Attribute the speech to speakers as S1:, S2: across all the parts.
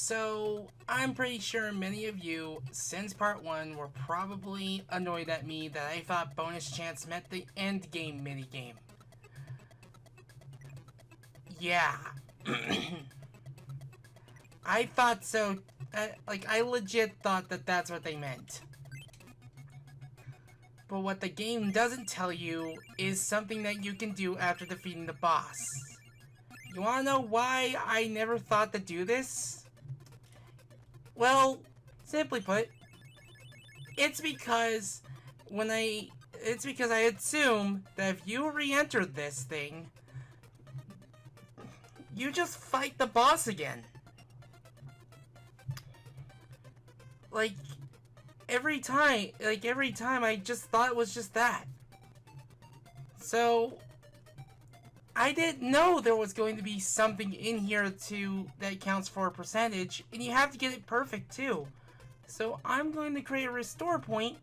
S1: So, I'm pretty sure many of you, since part 1, were probably annoyed at me that I thought bonus chance meant the end game minigame. Yeah. I thought so. I legit thought that that's what they meant. But what the game doesn't tell you is something that you can do after defeating the boss. You wanna know why I never thought to do this? Well, simply put, it's because I assume that if you re-entered this thing, you just fight the boss again. Like every time I just thought it was just that. So I didn't know there was going to be something in here that counts for a percentage, and you have to get it perfect too. So I'm going to create a restore point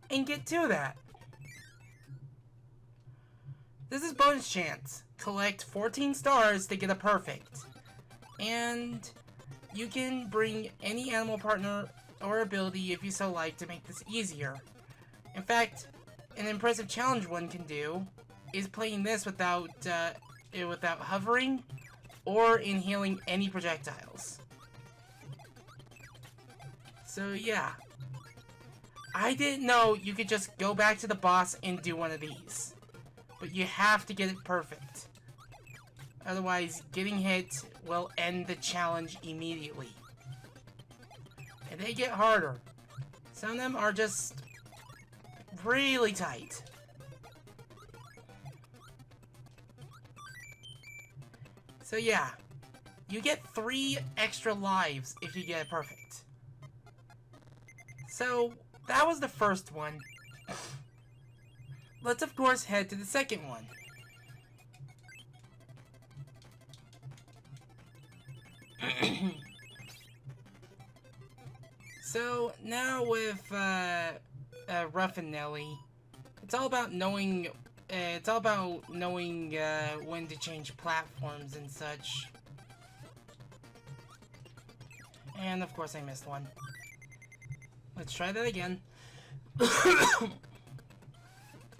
S1: and get to that. This is bonus chance. Collect 14 stars to get a perfect. And you can bring any animal partner or ability if you so like to make this easier. In fact, an impressive challenge one can do is playing this without hovering or inhaling any projectiles. So yeah, I didn't know you could just go back to the boss and do one of these, but you have to get it perfect. Otherwise, getting hit will end the challenge immediately. And they get harder. Some of them are just really tight. So yeah, you get 3 extra lives if you get it perfect. So, that was the first one. Let's of course head to the second one. So, now with Ruff and Nelly, it's all about knowing when to change platforms and such. And of course I missed one. Let's try that again. It's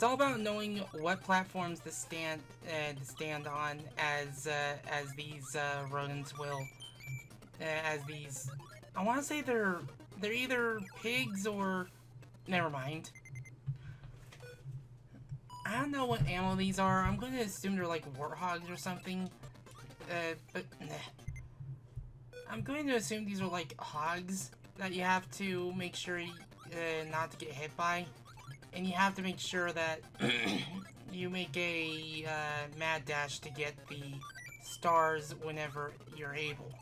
S1: all about knowing what platforms to stand on as these rodents will. As these, I want to say they're either pigs or, never mind. I don't know what animal these are. I'm going to assume they're like warthogs or something. But I'm going to assume these are like hogs that you have to make sure not to get hit by. And you have to make sure that you make a mad dash to get the stars whenever you're able.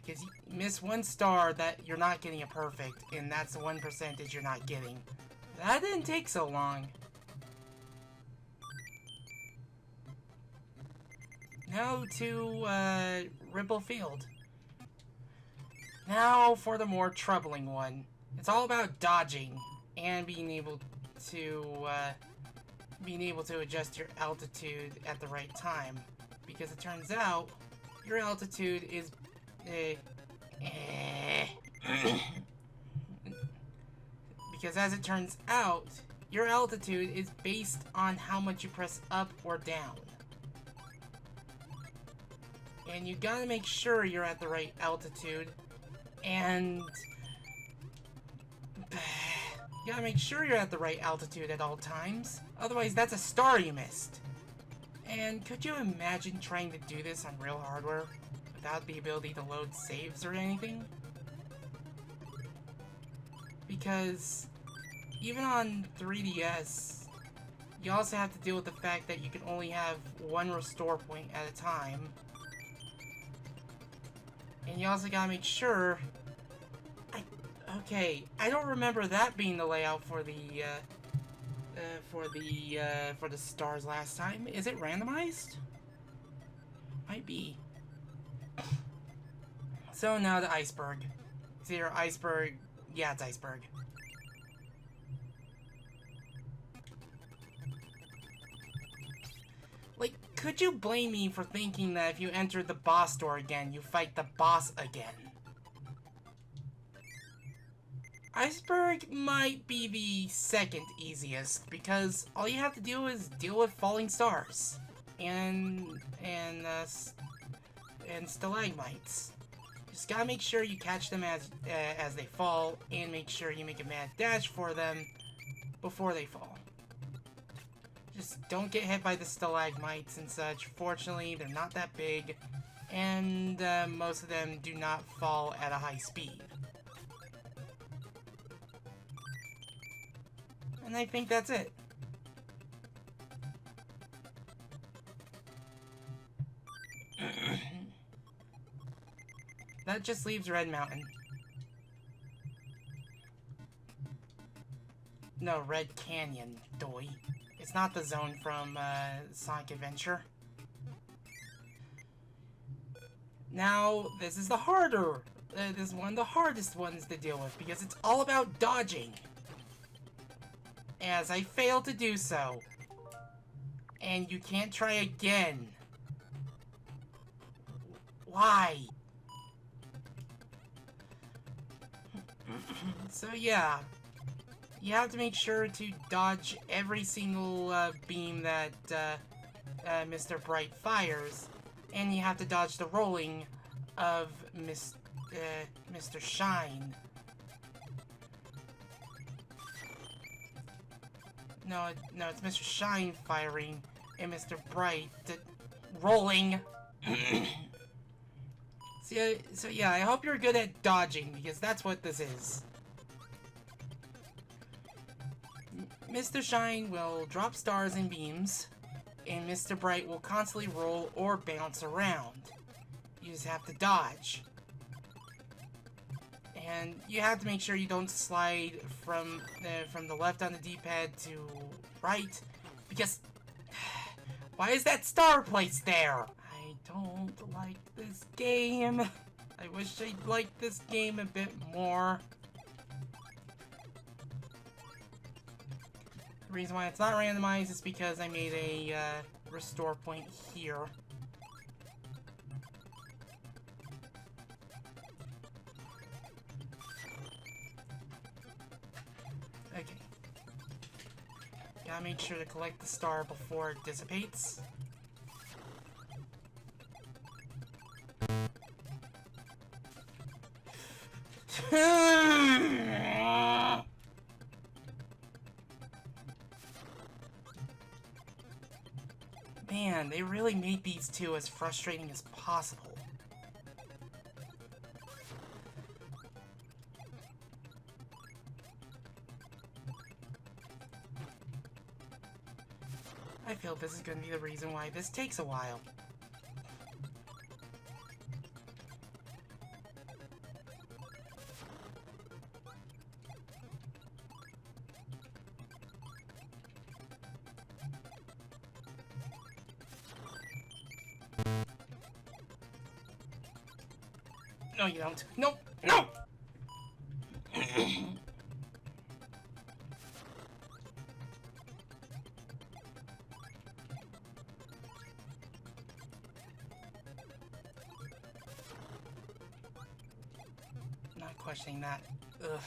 S1: Because you miss 1 star, that you're not getting a perfect, and that's the 1% you're not getting. That didn't take so long. Now to Ripple Field. Now for the more troubling one. It's all about dodging and being able to adjust your altitude at the right time, because it turns out your altitude is because as it turns out, your altitude is based on how much you press up or down. And you gotta make sure you're at the right altitude, and you gotta make sure you're at the right altitude at all times. Otherwise, that's a star you missed. And could you imagine trying to do this on real hardware without the ability to load saves or anything? Because even on 3DS, you also have to deal with the fact that you can only have 1 restore point at a time. And you also gotta make sure... Okay, I don't remember that being the layout for the stars last time. Is it randomized? Might be. So now the iceberg. It's either iceberg... Yeah, it's iceberg. Like, could you blame me for thinking that if you entered the boss door again, you fight the boss again? Iceberg might be the second easiest, because all you have to do is deal with falling stars. And stalagmites. Just gotta make sure you catch them as they fall, and make sure you make a mad dash for them before they fall. Just don't get hit by the stalagmites and such. Fortunately, they're not that big, and most of them do not fall at a high speed. And I think that's it. That just leaves Red Mountain. No, Red Canyon, doy. It's not the zone from Sonic Adventure. Now, this is the harder. This is one of the hardest ones to deal with because it's all about dodging. As I failed to do so. And you can't try again. Why? So yeah, you have to make sure to dodge every single beam that Mr. Bright fires, and you have to dodge the rolling of Mr. Shine. No, it's Mr. Shine firing and Mr. Bright rolling. So yeah, I hope you're good at dodging, because that's what this is. Mr. Shine will drop stars and beams, and Mr. Bright will constantly roll or bounce around. You just have to dodge. And you have to make sure you don't slide from the left on the D-pad to right, because why is that star placed there? I don't like this game. I wish I liked this game a bit more. The reason why it's not randomized is because I made a restore point here. Okay. Gotta make sure to collect the star before it dissipates. Man, they really made these two as frustrating as possible. I feel this is going to be the reason why this takes a while. No, you don't. No! No! Not questioning that. Ugh.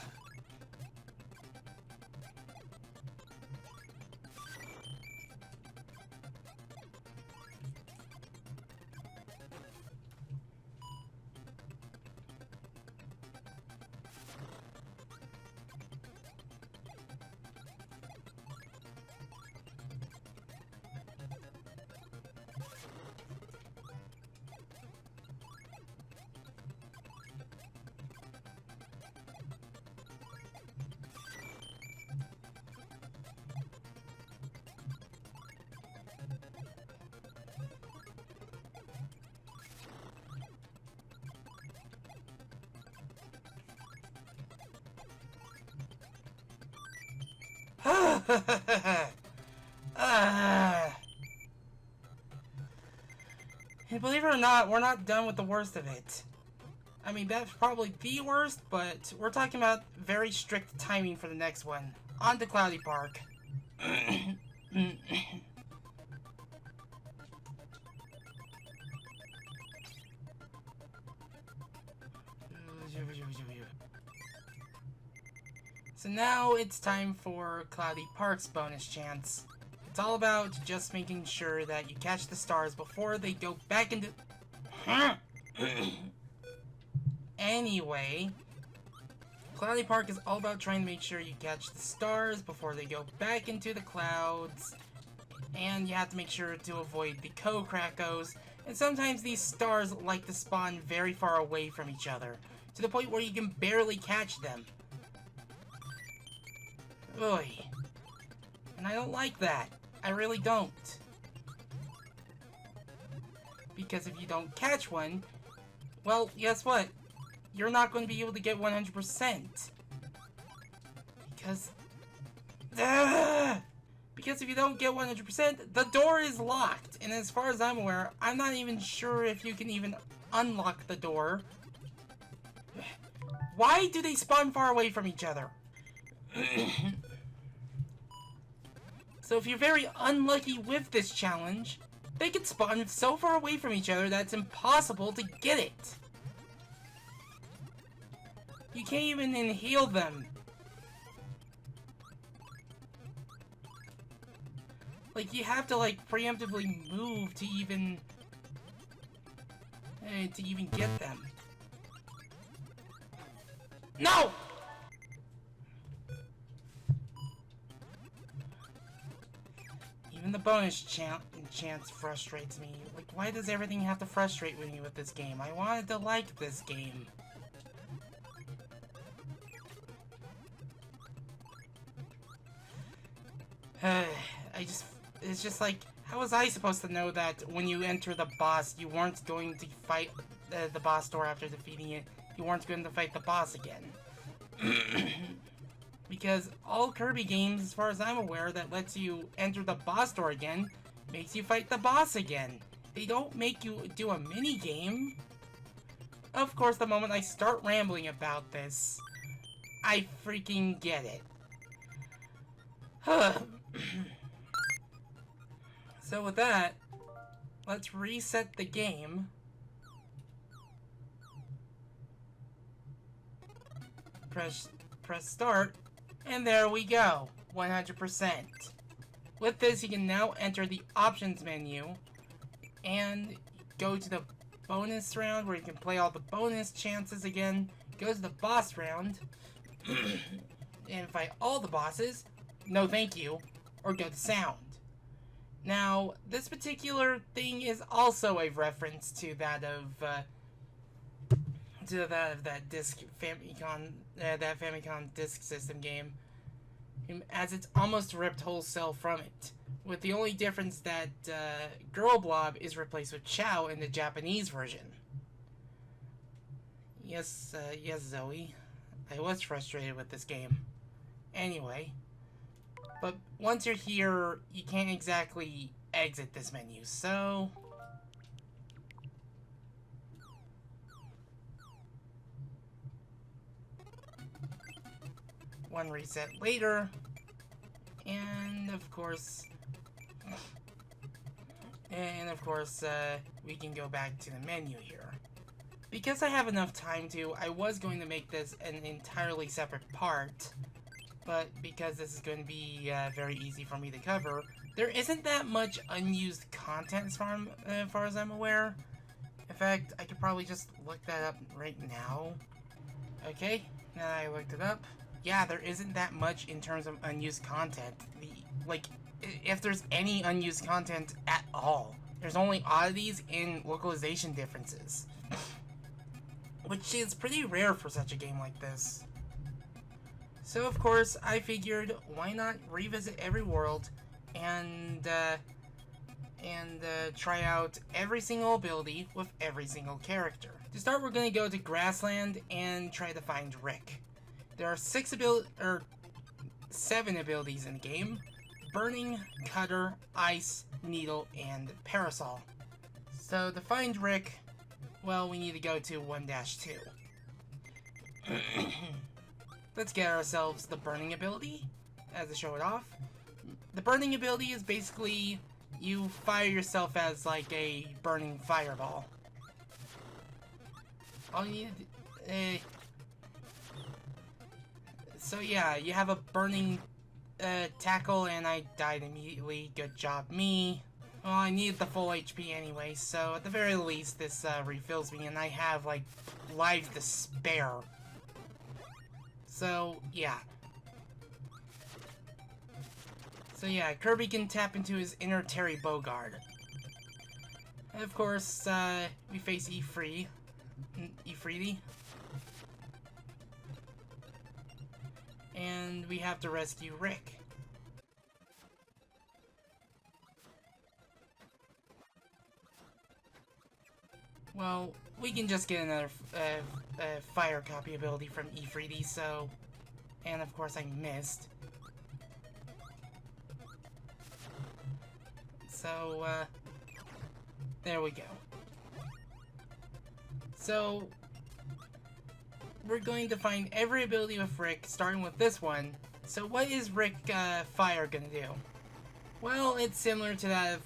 S1: And believe it or not, we're not done with the worst of it. I mean, that's probably the worst, but we're talking about very strict timing for the next one. On to Cloudy Park. So now it's time for Cloudy Park's bonus chance. It's all about just making sure that you catch the stars before they go back into... Anyway, Cloudy Park is all about trying to make sure you catch the stars before they go back into the clouds. And you have to make sure to avoid the Ko-Krakos. And sometimes these stars like to spawn very far away from each other, to the point where you can barely catch them. Oy. And I don't like that. I really don't. Because if you don't catch one, well, guess what? You're not going to be able to get 100%. Because... Because if you don't get 100%, the door is locked. And as far as I'm aware, I'm not even sure if you can even unlock the door. Why do they spawn far away from each other? So if you're very unlucky with this challenge, they can spawn so far away from each other that it's impossible to get it. You can't even inhale them. Like, you have to, like, preemptively move to even get them. No! Even the bonus chance frustrates me. Like, why does everything have to frustrate me with this game? I wanted to like this game. It's just like, how was I supposed to know that when you enter the boss, you weren't going to fight the boss door after defeating it? You weren't going to fight the boss again. Because all Kirby games, as far as I'm aware, that lets you enter the boss door again, makes you fight the boss again. They don't make you do a mini-game. Of course, the moment I start rambling about this, I freaking get it. So with that, let's reset the game. Press start, and there we go, 100%. With this, you can now enter the options menu and go to the bonus round where you can play all the bonus chances again, go to the boss round, and fight all the bosses, no thank you, or go to sound. Now, this particular thing is also a reference to that of that disc Famicom, that Famicom Disk System game, as it's almost ripped wholesale from it, with the only difference that Girl Blob is replaced with Chow in the Japanese version. Yes, Zoe, I was frustrated with this game. Anyway, but once you're here, you can't exactly exit this menu, so... One reset later, and of course, we can go back to the menu here. Because I have enough time to, I was going to make this an entirely separate part, but because this is going to be very easy for me to cover, there isn't that much unused content as far as I'm aware. In fact, I could probably just look that up right now. Okay, now that I looked it up, yeah, there isn't that much in terms of unused content. If there's any unused content at all, there's only oddities and localization differences. Which is pretty rare for such a game like this. So of course, I figured, why not revisit every world and try out every single ability with every single character. To start, we're going to go to Grassland and try to find Rick. There are 7 abilities in the game: Burning, Cutter, Ice, Needle, and Parasol. So to find Rick, well, we need to go to 1-2. Let's get ourselves the Burning ability, as to show it off. The Burning ability is basically, you fire yourself as like a burning fireball. All you need So yeah, you have a burning tackle, and I died immediately. Good job, me. Well, I need the full HP anyway, so at the very least, this refills me, and I have, like, lives to spare. So, yeah. So yeah, Kirby can tap into his inner Terry Bogard. And of course, we face Ifriti. And we have to rescue Rick. Well, we can just get another fire copy ability from Ifriti, so... And of course I missed. So, there we go. So, we're going to find every ability with Rick, starting with this one. So what is Rick Fire gonna do? Well, it's similar to that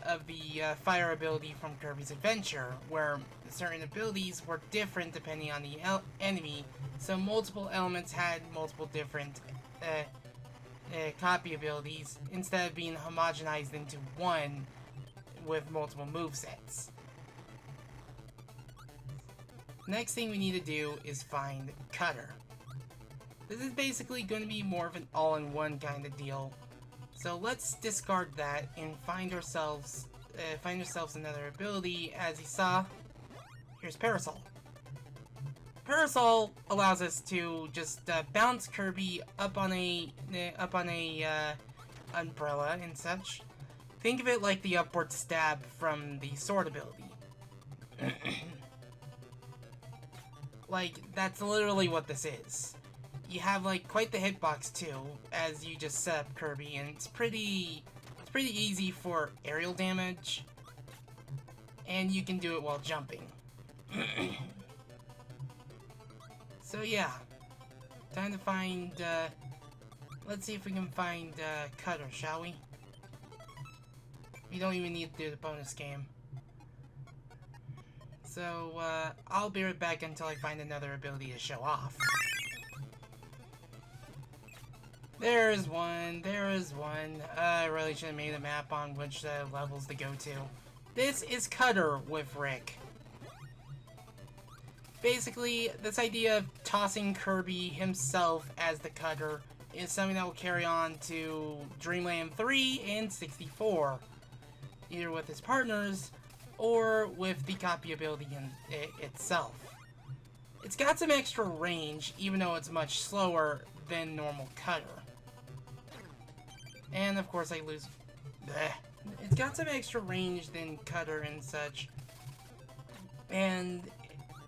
S1: of the fire ability from Kirby's Adventure, where certain abilities were different depending on the enemy, so multiple elements had multiple different copy abilities, instead of being homogenized into one with multiple movesets. Next thing we need to do is find Cutter. This is basically going to be more of an all-in-one kind of deal. So let's discard that and find ourselves another ability. As you saw, here's Parasol. Parasol allows us to just bounce Kirby up on a umbrella and such. Think of it like the upward stab from the sword ability. Like, that's literally what this is. You have, like, quite the hitbox, too, as you just set up Kirby, and it's pretty easy for aerial damage, and you can do it while jumping. So, yeah. Time to find, let's see if we can find, Cutter, shall we? We don't even need to do the bonus game. So, I'll be right back until I find another ability to show off. There's one. I really should have made a map on which levels to go to. This is Cutter with Rick. Basically, this idea of tossing Kirby himself as the Cutter is something that will carry on to Dreamland 3 and 64. Either with his partners, or with the copy ability itself. It's got some extra range, even though it's much slower than normal Cutter. And of course I lose... Bleh. It's got some extra range than Cutter and such. And,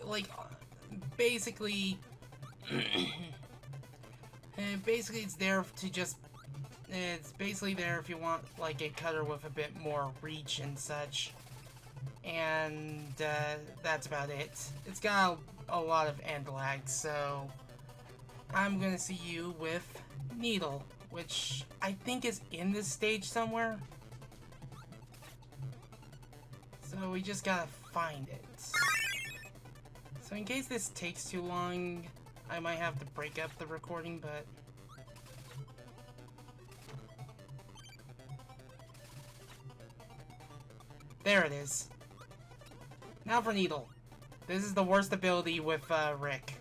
S1: like, basically... basically it's there to just... It's basically there if you want, like, a Cutter with a bit more reach and such. And that's about it. It's got a lot of end lag, so I'm gonna see you with Needle, which I think is in this stage somewhere. So we just gotta find it. So in case this takes too long, I might have to break up the recording, but... There it is. Now for Needle. This is the worst ability with Rick.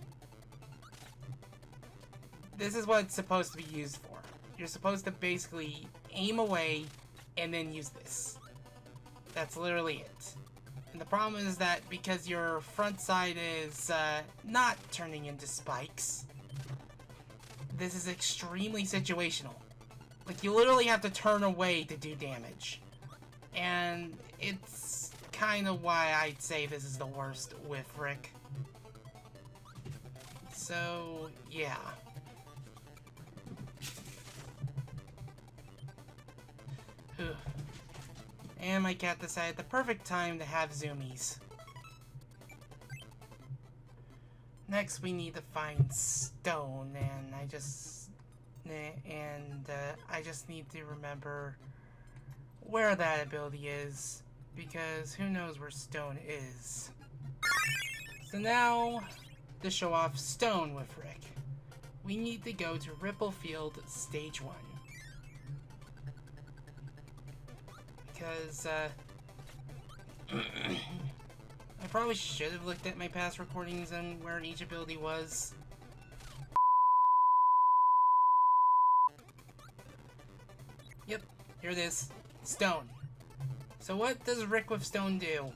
S1: This is what it's supposed to be used for. You're supposed to basically aim away and then use this. That's literally it. And the problem is that because your front side is not turning into spikes, this is extremely situational. Like, you literally have to turn away to do damage. And it's kind of why I'd say this is the worst with Rick. So, yeah. And my cat decided the perfect time to have zoomies. Next, we need to find Stone, and I just need to remember where that ability is, because who knows where Stone is. So now, to show off Stone with Rick. we need to go to Ripple Field Stage 1. Because, I probably should have looked at my past recordings and where each ability was. Yep, here it is. Stone. So what does Rick with Stone do?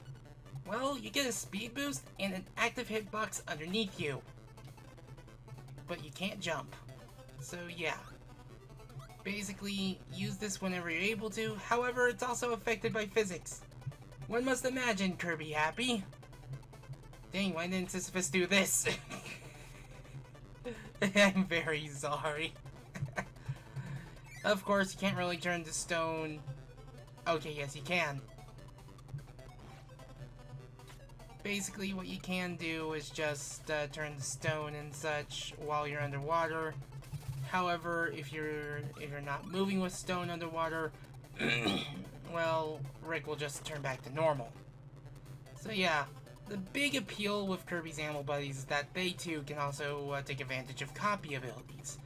S1: Well, you get a speed boost and an active hitbox underneath you. But you can't jump. So yeah. Basically, use this whenever you're able to. However, it's also affected by physics. One must imagine Kirby happy. Dang, why didn't Sisyphus do this? I'm very sorry. Of course, you can't really turn to stone. Okay, yes, you can. Basically, what you can do is just turn to stone and such while you're underwater. However, if you're not moving with stone underwater, well, Rick will just turn back to normal. So yeah, the big appeal with Kirby's Animal Buddies is that they too can also take advantage of copy abilities.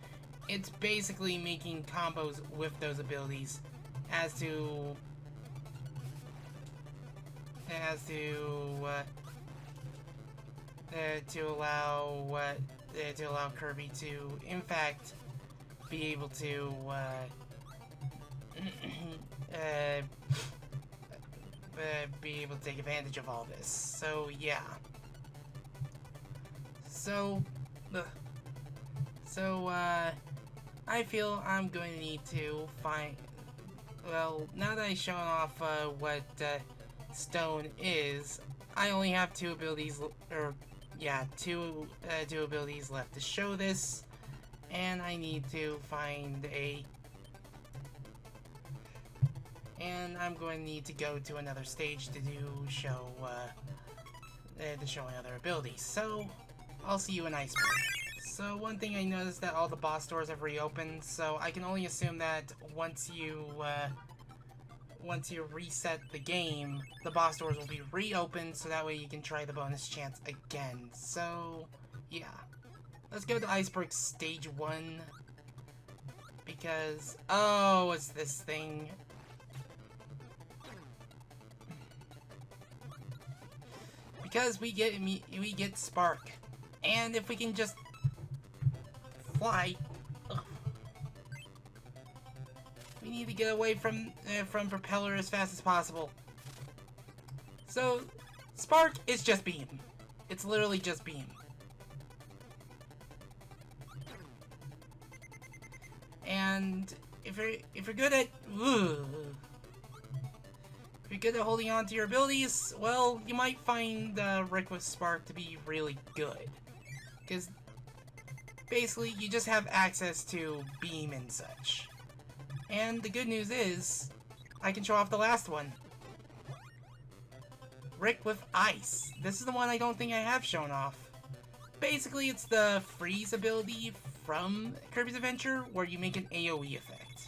S1: It's basically making combos with those abilities as to allow Kirby to, in fact, be able to be able to take advantage of all this. So yeah. I feel I'm going to need to find. Well, now that I've shown off what stone is, I only have two abilities, two abilities left to show this, and I need to find a. And I'm going to need to go to another stage to show another ability. So I'll see you in Iceberg. So one thing I noticed that all the boss doors have reopened, so I can only assume that once you reset the game, the boss doors will be reopened, so that way you can try the bonus chance again. So yeah, let's go to Iceberg Stage 1, because it's this thing. Because we get Spark, and if we can just fly, we need to get away from Propeller as fast as possible. So Spark is just beam. It's literally just beam. And if you're good at holding on to your abilities, well, you might find Rick with Spark to be really good. Because basically, you just have access to beam and such. And the good news is, I can show off the last one. Rick with Ice. This is the one I don't think I have shown off. Basically, it's the freeze ability from Kirby's Adventure, where you make an AoE effect.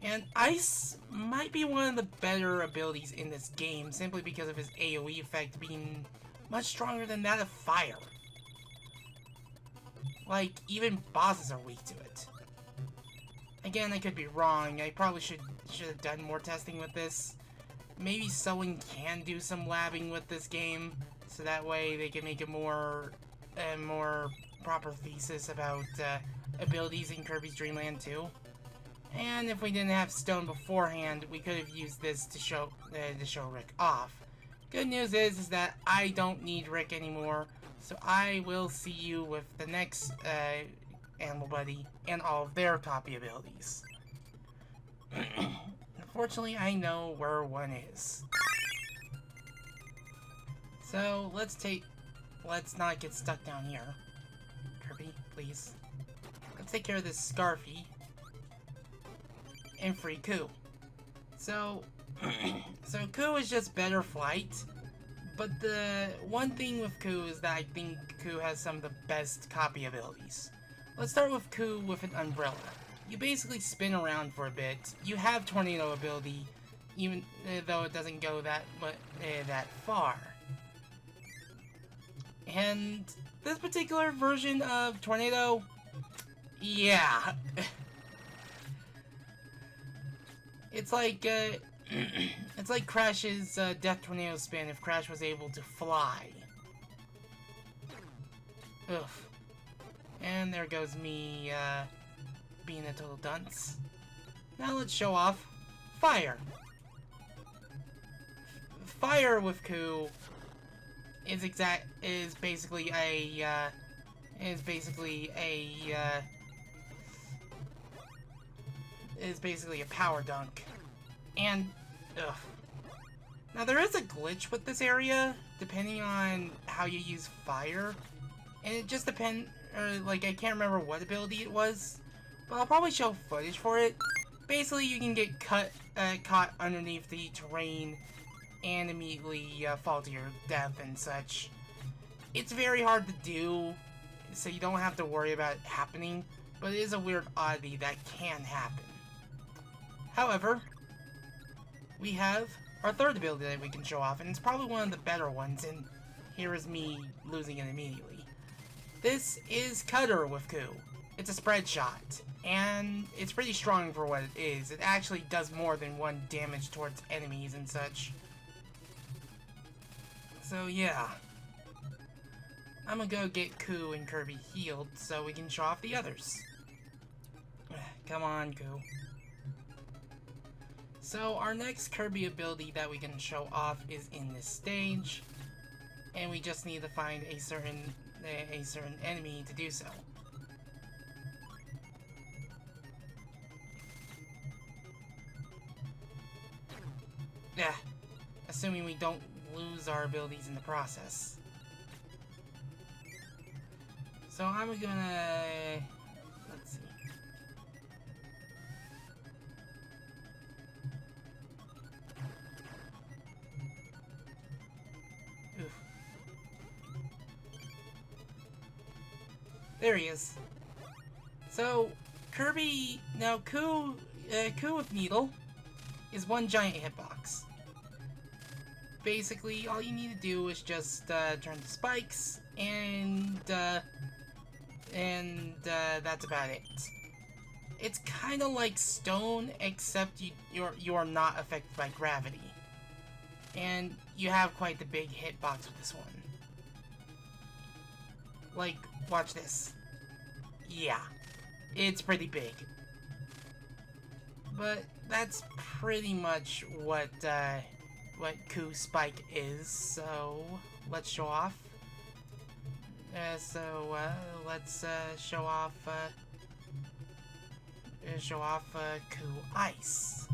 S1: And Ice might be one of the better abilities in this game, simply because of his AoE effect being much stronger than that of Fire. Like, even bosses are weak to it. Again, I could be wrong. I probably should have done more testing with this. Maybe someone can do some labbing with this game, so that way they can make a more proper thesis about abilities in Kirby's Dreamland 2. And if we didn't have Stone beforehand, we could have used this to show Rick off. Good news is that I don't need Rick anymore, so I will see you with the next Animal Buddy and all of their copy abilities. Unfortunately, I know where one is. So let's not get stuck down here. Kirby, please. Let's take care of this Scarfy and free Koo. So Koo is just better flight, but the one thing with Koo is that I think Koo has some of the best copy abilities. Let's start with Koo with an umbrella. You basically spin around for a bit. You have Tornado ability, even though it doesn't go that far. And this particular version of Tornado, Yeah. It's like, it's like Crash's Death Tornado spin if Crash was able to fly. Ugh. And there goes me, being a total dunce. Now let's show off fire. Fire with Ku is basically a power dunk. And ugh. Now there is a glitch with this area depending on how you use fire. And it just depends, like, I can't remember what ability it was, but I'll probably show footage for it. Basically, you can get caught underneath the terrain and immediately fall to your death and such. It's very hard to do, so you don't have to worry about it happening, but it is a weird oddity that can happen. However, we have our third ability that we can show off, and it's probably one of the better ones, and here is me losing it immediately. This is Cutter with Ku. It's a spread shot, and it's pretty strong for what it is. It actually does more than 1 damage towards enemies and such. So yeah. I'm gonna go get Ku and Kirby healed so we can show off the others. Come on, Ku. So our next Kirby ability that we can show off is in this stage, and we just need to find a certain enemy to do so. Yeah, assuming we don't lose our abilities in the process. So I'm gonna... let's see. Oof. There he is. So, Kirby... Now, Ku with Needle is 1 giant hitbox. Basically, all you need to do is just turn the spikes, and that's about it. It's kind of like Stone, except you're not affected by gravity, and you have quite the big hitbox with this one. Like, watch this. Yeah, it's pretty big. But that's pretty much what Ku Spike is, so let's show off. Let's show off Ku Ice.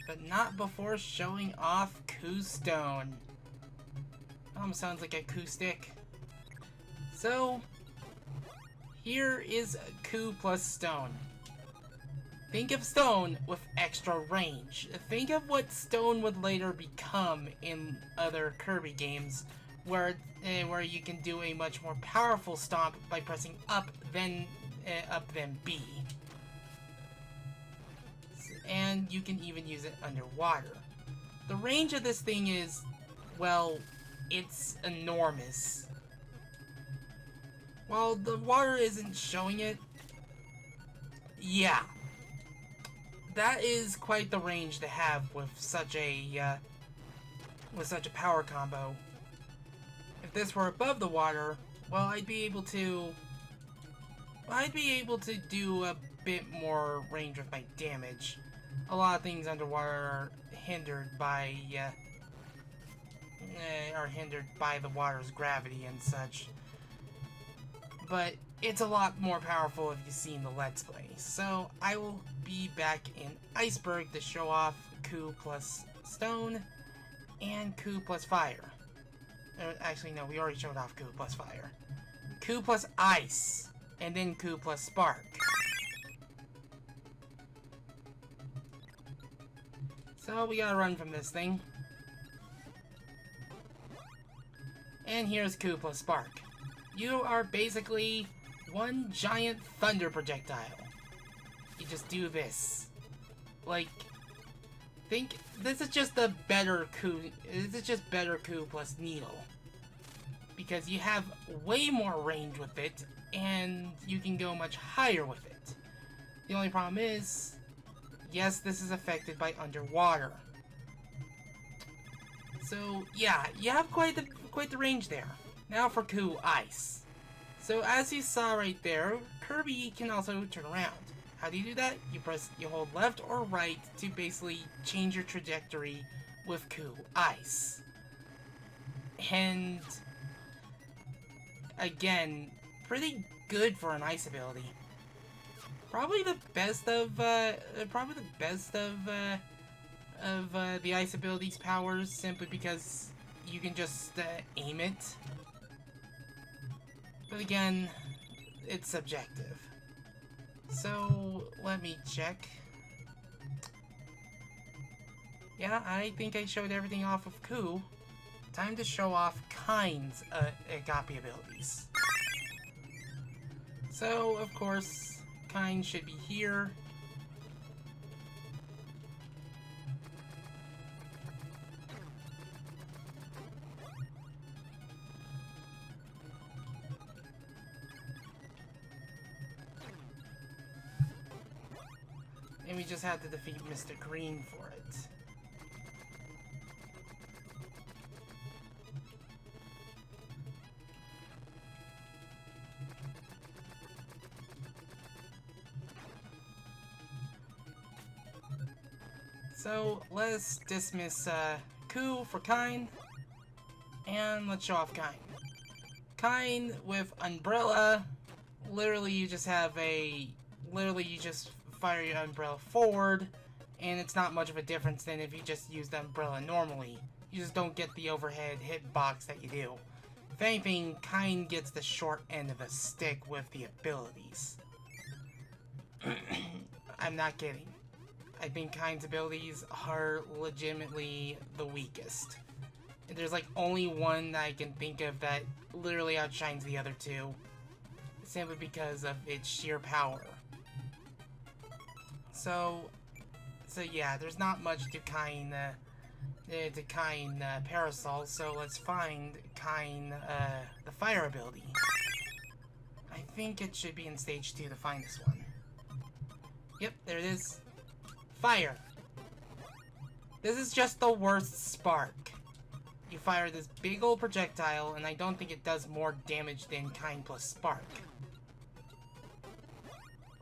S1: But not before showing off Ku Stone. Almost sounds like acoustic. So, here is Ku plus Stone. Think of Stone with extra range. Think of what Stone would later become in other Kirby games, where you can do a much more powerful stomp by pressing up then B. And you can even use it underwater. The range of this thing is, well, it's enormous. While the water isn't showing it, yeah. That is quite the range to have with such a power combo. If this were above the water, well, I'd be able to do a bit more range with my damage. A lot of things underwater are hindered by the water's gravity and such. But it's a lot more powerful if you've seen the Let's Play. So I will be back in Iceberg to show off Ku plus Stone and Ku plus Fire. Actually, no, we already showed off Ku plus Fire. Ku plus Ice, and then Ku plus Spark. So we gotta run from this thing. And here's Ku plus Spark. You are basically 1 giant thunder projectile. You just do this. Like, this is just a better Ku. This is just better Ku plus Needle. because you have way more range with it, and you can go much higher with it. The only problem is, yes, this is affected by underwater. So, yeah, you have quite the range there. Now for Ku Ice. So, as you saw right there, Kirby can also turn around. How do you do that? You hold left or right to basically change your trajectory with Ku Ice. And again, pretty good for an ice ability. Probably the best of the ice ability's powers, simply because you can just aim it. But again, it's subjective. So, let me check. Yeah, I think I showed everything off of Ku. Time to show off Kind's Agape abilities. So, of course, Kind should be here. And we just had to defeat Mr. Green for it. So, let's dismiss Ku for Kind, and let's show off Kind. Kind with Umbrella, literally you just fire your Umbrella forward, and it's not much of a difference than if you just use the Umbrella normally. You just don't get the overhead hitbox that you do. If anything, Kind gets the short end of the stick with the abilities. I'm not kidding. I think Kind's abilities are legitimately the weakest. There's like only one that I can think of that literally outshines the other two, simply because of its sheer power. So yeah, there's not much to Kind Parasol, so let's find Kind the fire ability. I think it should be in stage 2 to find this one. Yep, there it is. Fire. This is just the worst spark. You fire this big old projectile, and I don't think it does more damage than Kind plus Spark.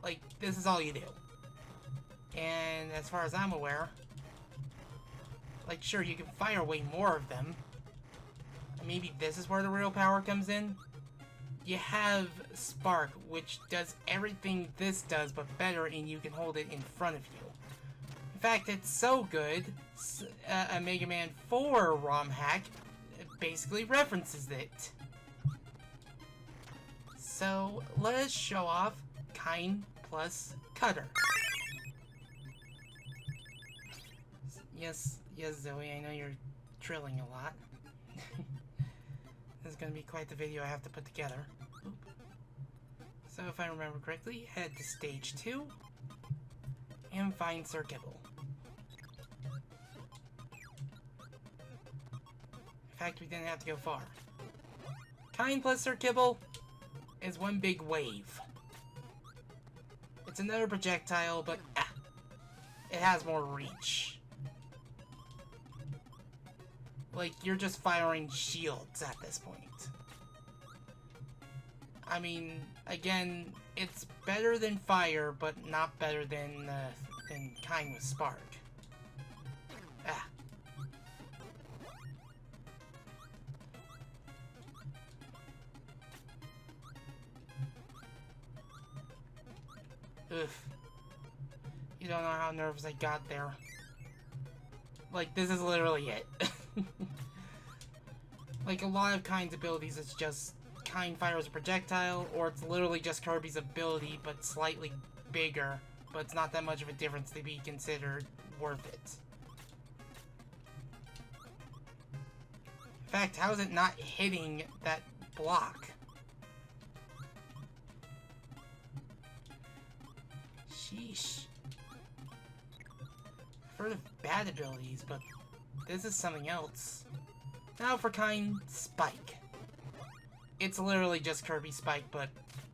S1: Like, this is all you do. And as far as I'm aware, like, sure, you can fire way more of them. Maybe this is where the real power comes in. You have Spark, which does everything this does, but better, and you can hold it in front of you. In fact, it's so good, a Mega Man 4 ROM hack basically references it. So, let us show off Kind plus Cutter. Yes, Zoe, I know you're trilling a lot. This is going to be quite the video I have to put together. Oop. So, if I remember correctly, head to stage 2 and find Sir Kibble. In fact, we didn't have to go far. Kind plus Sir Kibble is one big wave. It's another projectile, but it has more reach. Like, you're just firing shields at this point. I mean, again, it's better than fire, but not better than Kind with Spark. Oof. You don't know how nervous I got there. Like, this is literally it. Like, a lot of Kind's abilities, it's just Kind fires a projectile, or it's literally just Kirby's ability, but slightly bigger, but it's not that much of a difference to be considered worth it. In fact, how is it not hitting that block? Sheesh. I've heard of bad abilities, but this is something else. Now for Kind Spike. It's literally just Kirby Spike, but,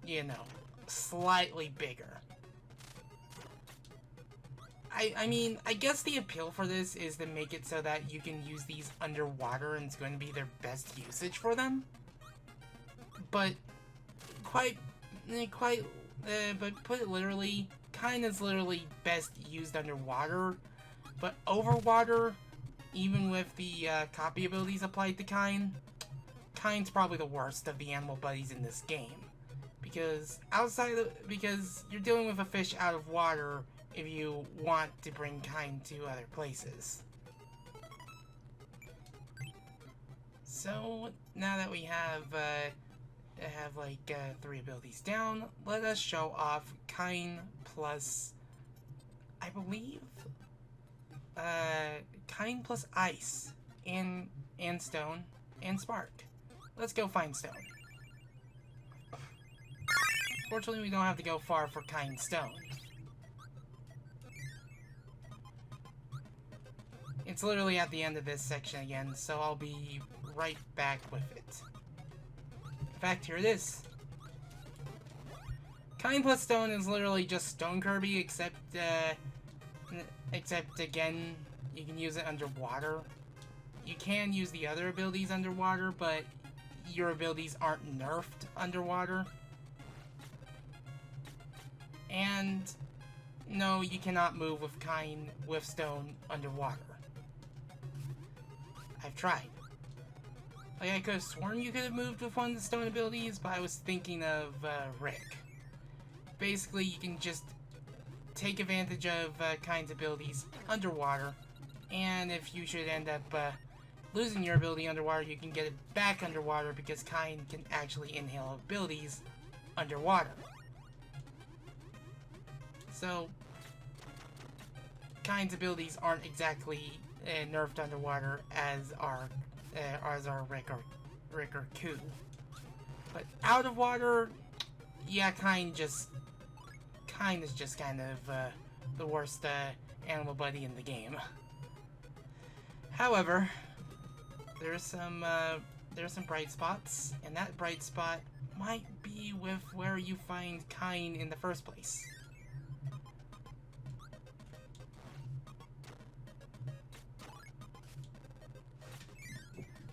S1: you know, slightly bigger. I mean, I guess the appeal for this is to make it so that you can use these underwater and it's going to be their best usage for them. But, but put it literally, Kind is literally best used underwater, but overwater, even with the copy abilities applied to Kind's probably the worst of the animal buddies in this game. Because because you're dealing with a fish out of water if you want to bring Kind to other places. So now that we have like 3 abilities down, let us show off Kind plus, I believe, Kind plus Ice and Stone and Spark. Let's go find Stone. Fortunately, we don't have to go far for Kind Stone. It's literally at the end of this section again, so I'll be right back with it. In fact, here it is. Kind plus Stone is literally just Stone Kirby, except again, you can use it underwater. You can use the other abilities underwater, but your abilities aren't nerfed underwater. And no, you cannot move with Kind with Stone underwater. I've tried. Like, I could have sworn you could have moved with one of the Stone abilities, but I was thinking of Rick. Basically, you can just take advantage of Kind's abilities underwater, and if you should end up losing your ability underwater, you can get it back underwater because Kind can actually inhale abilities underwater. So, Kind's abilities aren't exactly nerfed underwater as our Rick or Koo. But out of water, yeah, Kind is just kind of the worst animal buddy in the game. However, there's some bright spots, and that bright spot might be with where you find Kind in the first place.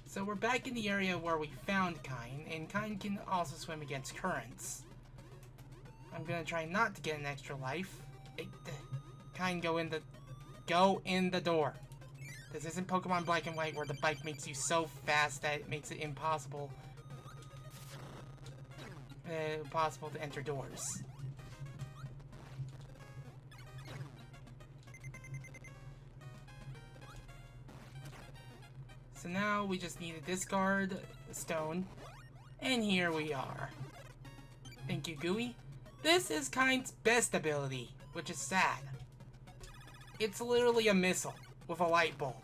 S1: So we're back in the area where we found Kind, and Kind can also swim against currents. I'm gonna try not to get an extra life. Kind, go in the door. This isn't Pokemon Black and White where the bike makes you so fast that it makes it impossible to enter doors. So now we just need to discard Stone, and here we are. Thank you, Gooey. This is Kind's best ability, which is sad. It's literally a missile with a light bulb.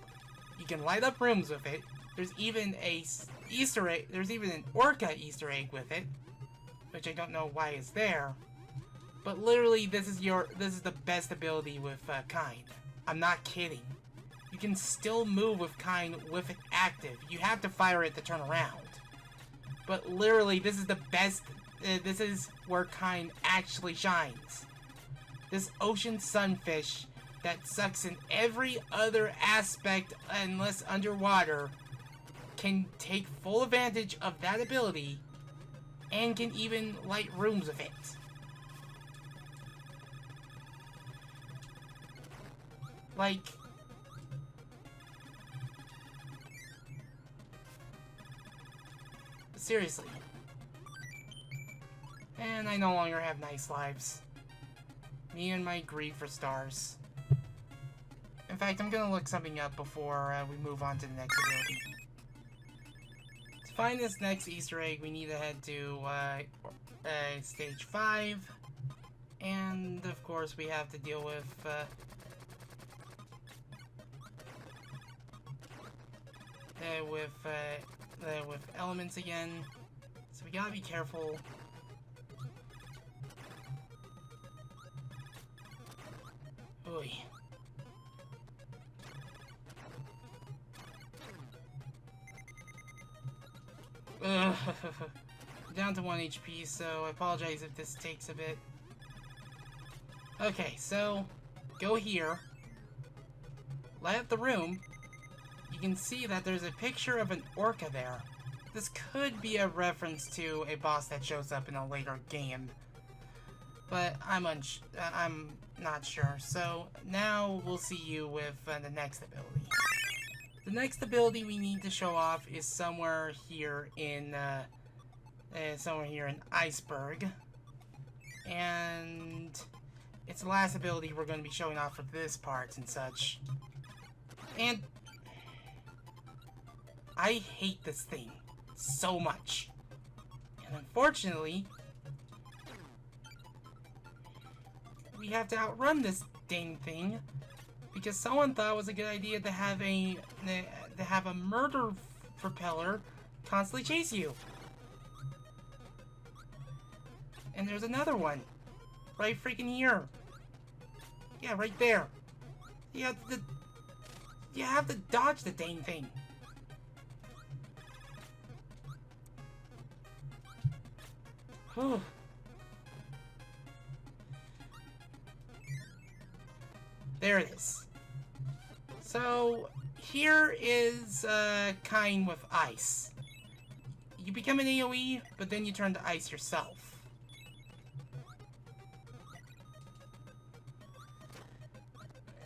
S1: You can light up rooms with it. There's even a Easter egg. There's even an Orca Easter egg with it, which I don't know why it's there. But literally, this is the best ability with Kind. I'm not kidding. You can still move with Kind with it active. You have to fire it to turn around. But literally, this is the best. This is where Kind actually shines. This ocean sunfish that sucks in every other aspect unless underwater can take full advantage of that ability and can even light rooms with it. Like, seriously. And I no longer have nice lives. Me and my greed for stars. In fact, I'm gonna look something up before we move on to the next ability. To find this next Easter egg, we need to head to stage 5. And, of course, we have to deal with elements again. So we gotta be careful. Oy. down to 1 HP, so I apologize if this takes a bit. Okay, so go here. Light up the room. You can see that there's a picture of an orca there. This could be a reference to a boss that shows up in a later game, but I'm not sure. So now we'll see you with the next ability. The next ability we need to show off is somewhere here in Iceberg, and it's the last ability we're going to be showing off for this part and such. And I hate this thing so much. And unfortunately, we have to outrun this dang thing because someone thought it was a good idea to have a murder propeller constantly chase you. And there's another one right freaking here. Yeah, right there. You have to dodge the dang thing. Whew. There it is. So, here is kind with ice. You become an AoE, but then you turn to ice yourself.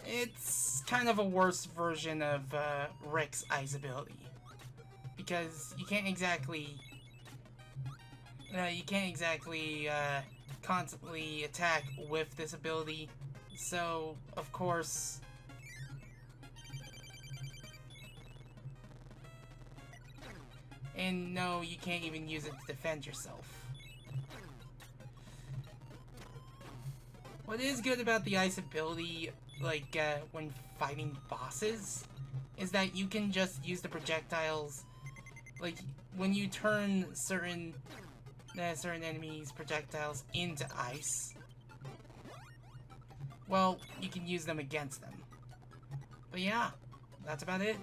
S1: It's kind of a worse version of Rick's ice ability. Because you can't exactly constantly attack with this ability. So, of course, and no, you can't even use it to defend yourself. What is good about the ice ability, like, when fighting bosses, is that you can just use the projectiles, like, when you turn certain enemies' projectiles into ice, well, you can use them against them. But yeah, that's about it.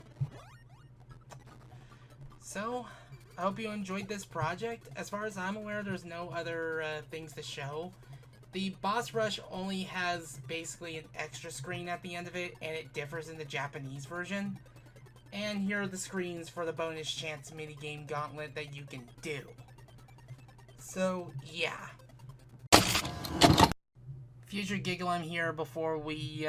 S1: So, I hope you enjoyed this project. As far as I'm aware, there's no other things to show. The boss rush only has basically an extra screen at the end of it, and it differs in the Japanese version. And here are the screens for the bonus chance minigame gauntlet that you can do. So, yeah. Future Gigglem here before we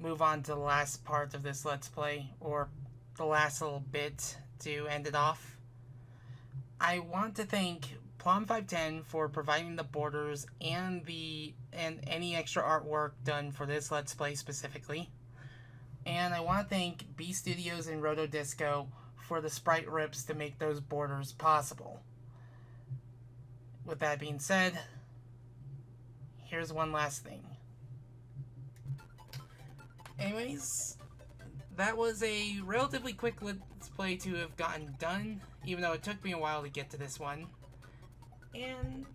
S1: move on to the last part of this Let's Play, or the last little bit to end it off. I want to thank Plum510 for providing the borders and any extra artwork done for this Let's Play specifically. And I want to thank B Studios and Roto Disco for the sprite rips to make those borders possible. With that being said, here's one last thing. Anyways, that was a relatively quick Let's Play to have gotten done, even though it took me a while to get to this one. And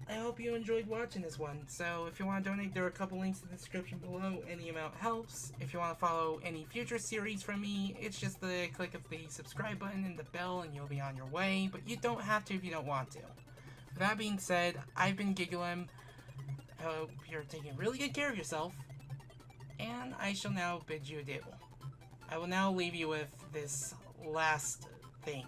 S1: I hope you enjoyed watching this one. So if you want to donate, there are a couple links in the description below. Any amount helps. If you want to follow any future series from me, it's just the click of the subscribe button and the bell and you'll be on your way. But you don't have to if you don't want to. With that being said, I've been Gigglem. I hope you're taking really good care of yourself. And I shall now bid you adieu. I will now leave you with this last thing.